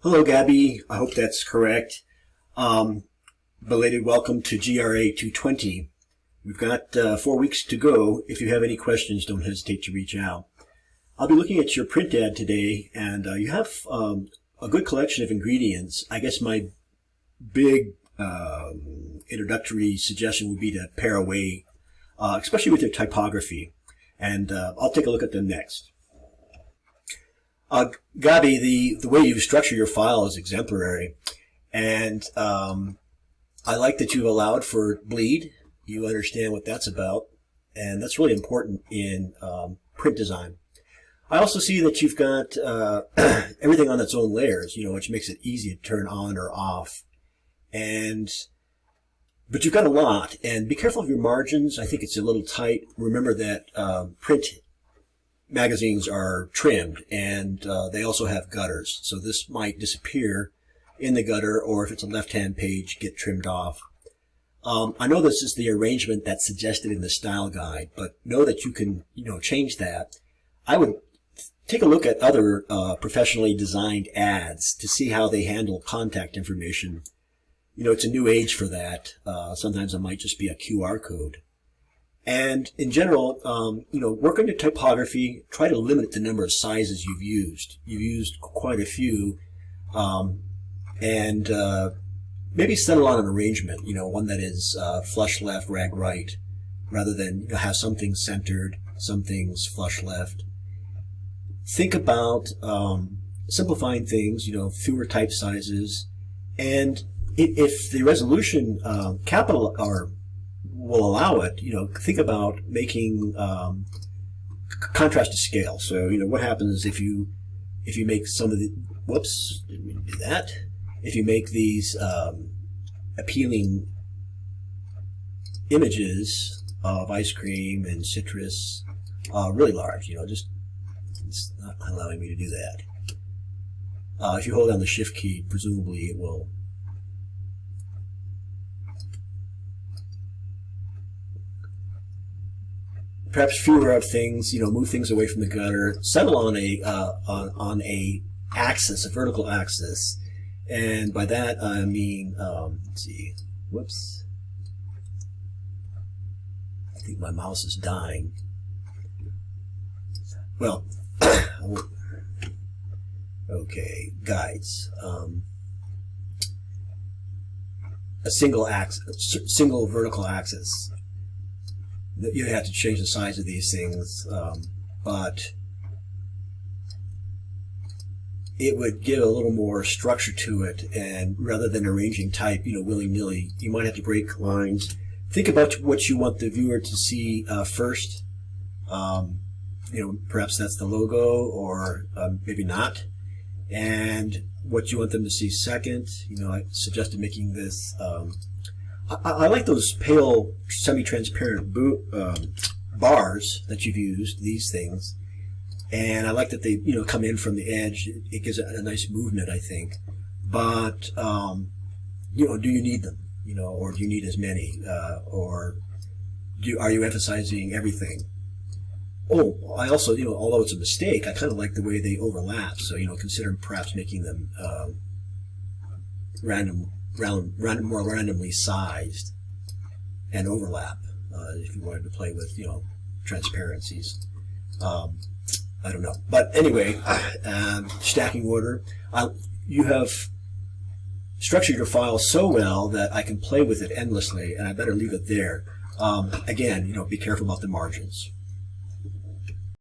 Hello, Gabby. I hope that's correct. Belated welcome to GRA 220. We've got 4 weeks to go. If you have any questions, don't hesitate to reach out. I'll be looking at your print ad today, and you have a good collection of ingredients. I guess my big introductory suggestion would be to pair away, especially with your typography. And I'll take a look at them next. Gabi, the way you structure your file is exemplary, and I like that you've allowed for bleed. You understand what that's about, and that's really important in print design. I also see that you've got everything on its own layers, which makes it easy to turn on or off. But you've got a lot, and be careful of your margins. I think it's a little tight. Remember that print magazines are trimmed, and they also have gutters, so this might disappear in the gutter, or if it's a left-hand page, get trimmed off. I know this is the arrangement that's suggested in the style guide, but know that you can change that. I would take a look at other professionally designed ads to see how they handle contact information. It's a new age for that. Sometimes it might just be a QR code. And in general, work on your typography. Try to limit the number of sizes you've used. You've used quite a few, and maybe settle on an arrangement. One that is flush left, rag right, rather than have some things centered, some things flush left. Think about simplifying things. Fewer type sizes, and if the resolution capital or will allow it, think about making contrast to scale. So, what happens if you make some of the, whoops, didn't mean to do that. If you make these appealing images of ice cream and citrus really large, just it's not allowing me to do that. If you hold down the Shift key, presumably it will. Perhaps fewer of things, move things away from the gutter, settle on a axis, a vertical axis, and by that I mean, let's see, whoops, I think my mouse is dying. Well, okay, guides, a single vertical axis. You have to change the size of these things, but it would give a little more structure to it, and rather than arranging type, willy-nilly, you might have to break lines. Think about what you want the viewer to see first. Perhaps that's the logo, or maybe not, and what you want them to see second. I suggested making this I like those pale, semi-transparent bars that you've used, these things. And I like that they, come in from the edge. It gives it a nice movement, I think. But, do you need them? Or do you need as many? Or are you emphasizing everything? Oh, I also, although it's a mistake, I kind of like the way they overlap. So, consider perhaps making them more randomly sized and overlap if you wanted to play with transparencies. I don't know, but anyway, stacking order. You have structured your file so well that I can play with it endlessly, and I better leave it there. Again, be careful about the margins.